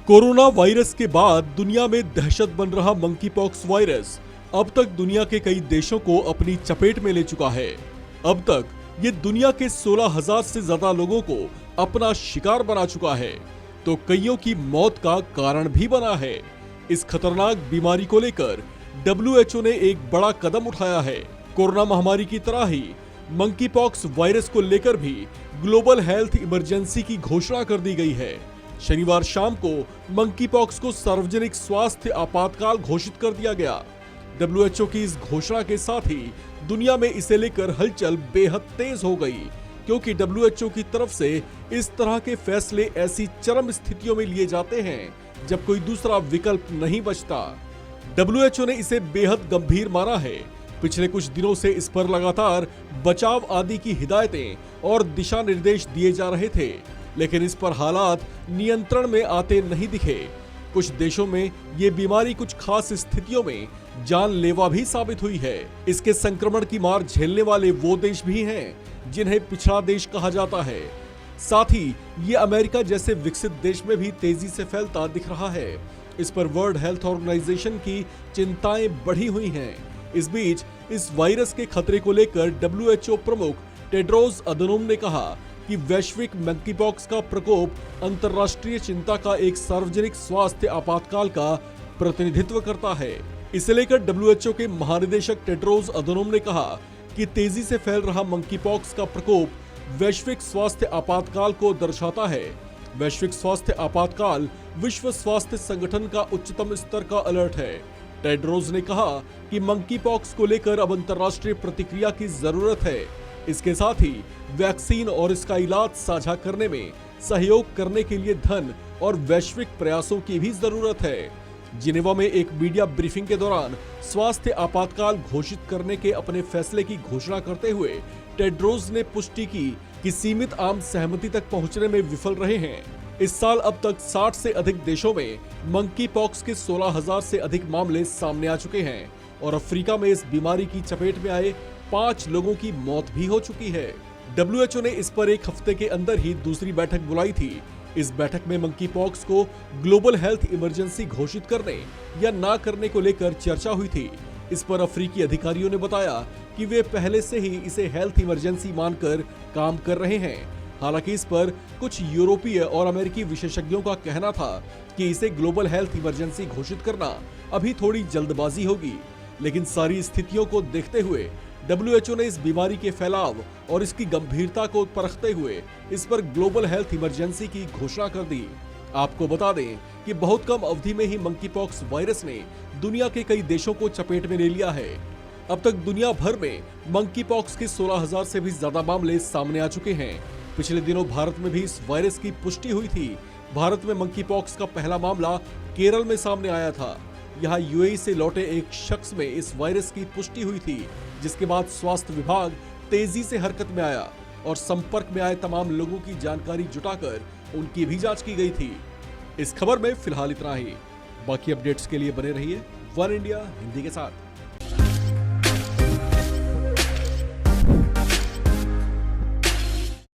Corona virus के बाद दुनिया में दहशत बन रहा मंकी पॉक्स वायरस अब तक दुनिया के कई देशों को अपनी चपेट में ले चुका है। अब तक ये दुनिया के 16,000 से ज्यादा लोगों को अपना शिकार बना चुका है, तो कईयों की मौत का कारण भी बना है। इस खतरनाक बीमारी को लेकर WHO ने एक बड़ा कदम उठाया है। कोरोना महामारी की तरह ही मंकी पॉक्स वायरस को लेकर भी ग्लोबल हेल्थ इमरजेंसी की घोषणा कर दी गई है। शनिवार शाम को मंकी पॉक्स को सार्वजनिक स्वास्थ्य आपातकाल घोषित कर दिया गया। WHO की इस घोषणा के साथ ही दुनिया में इसे लेकर हलचल बेहद तेज हो गई, क्योंकि WHO की तरफ से इस तरह के फैसले ऐसी चरम स्थितियों में लिए जाते हैं जब कोई दूसरा विकल्प नहीं बचता। WHO ने इसे बेहद गंभीर माना है। पिछले कुछ दिनों से इस पर लगातार बचाव आदि की हिदायतें और दिशा निर्देश दिए जा रहे थे, लेकिन इस पर हालात नियंत्रण में आते नहीं दिखे। कुछ देशों में ये बीमारी कुछ खास स्थितियों में जानलेवा भी साबित हुई है। इसके संक्रमण की मार झेलने वाले वो देश भी हैं जिन्हें पिछड़ा देश कहा जाता है। साथ ही ये अमेरिका जैसे विकसित देश में भी तेजी से फैलता दिख रहा है। इस पर वर्ल्ड हेल्थ ऑर्गेनाइजेशन की चिंताएं बढ़ी हुई हैं। इस बीच इस वायरस के खतरे को लेकर WHO प्रमुख टेड्रोस अधनोम ने कहा कि वैश्विक मंकी पॉक्स का प्रकोप अंतर्राष्ट्रीय चिंता का एक सार्वजनिक स्वास्थ्य आपातकाल का प्रतिनिधित्व करता है। इसे लेकर WHO के महानिदेशक टेड्रोस अधनोम ने कहा कि तेजी से फैल रहा मंकी पॉक्स का प्रकोप वैश्विक स्वास्थ्य आपातकाल को दर्शाता है। वैश्विक स्वास्थ्य आपातकाल विश्व स्वास्थ्य संगठन का उच्चतम स्तर का अलर्ट है। टेड्रोस ने कहा कि मंकी पॉक्स को लेकर अब अंतर्राष्ट्रीय प्रतिक्रिया की जरूरत है। इसके साथ ही वैक्सीन और इसका इलाज साझा करने में सहयोग करने के लिए धन और वैश्विक प्रयासों की भी जरूरत है। जिनेवा में एक मीडिया ब्रीफिंग के दौरान स्वास्थ्य आपातकाल घोषित करने के अपने फैसले की घोषणा करते हुए टेड्रोस ने पुष्टि की कि सीमित आम सहमति तक पहुंचने में विफल रहे हैं। इस साल अब तक 60 से अधिक देशों में मंकी पॉक्स के 16,000 से अधिक मामले सामने आ चुके हैं और अफ्रीका में इस बीमारी की चपेट में आए 5 लोगों की मौत भी हो चुकी है। WHO ने इस पर एक हफ्ते के अंदर ही दूसरी बैठक बुलाई थी। इस बैठक में मंकी पॉक्स को ग्लोबल हेल्थ इमरजेंसी घोषित करने या ना करने को लेकर चर्चा हुई थी। इस पर अफ्रीकी अधिकारियों ने बताया कि वे पहले से ही इसे हेल्थ इमरजेंसी मानकर काम कर रहे हैं। हालांकि इस पर कुछ यूरोपीय और अमेरिकी विशेषज्ञों का कहना था कि इसे ग्लोबल हेल्थ इमरजेंसी घोषित करना अभी थोड़ी जल्दबाजी होगी, लेकिन सारी स्थितियों को देखते हुए WHO ने इस बीमारी के फैलाव और इसकी गंभीरता को परखते हुए इस पर ग्लोबल हेल्थ इमरजेंसी की घोषणा कर दी। आपको बता दें कि बहुत कम अवधि में ही मंकी पॉक्स वायरस ने दुनिया के कई देशों को चपेट में ले लिया है। अब तक दुनिया भर में मंकी पॉक्स के 16,000 से भी ज्यादा मामले सामने आ चुके हैं। पिछले दिनों भारत में भी इस वायरस की पुष्टि हुई थी। भारत में मंकी पॉक्स का पहला मामला केरल में सामने आया था। यहाँ UAE से लौटे एक शख्स में इस वायरस की पुष्टि हुई थी, जिसके बाद स्वास्थ्य विभाग तेजी से हरकत में आया और संपर्क में आए तमाम लोगों की जानकारी जुटाकर उनकी भी जांच की गई थी। इस खबर में फिलहाल इतना ही। बाकी अपडेट्स के लिए बने रहिए वन इंडिया हिंदी के साथ।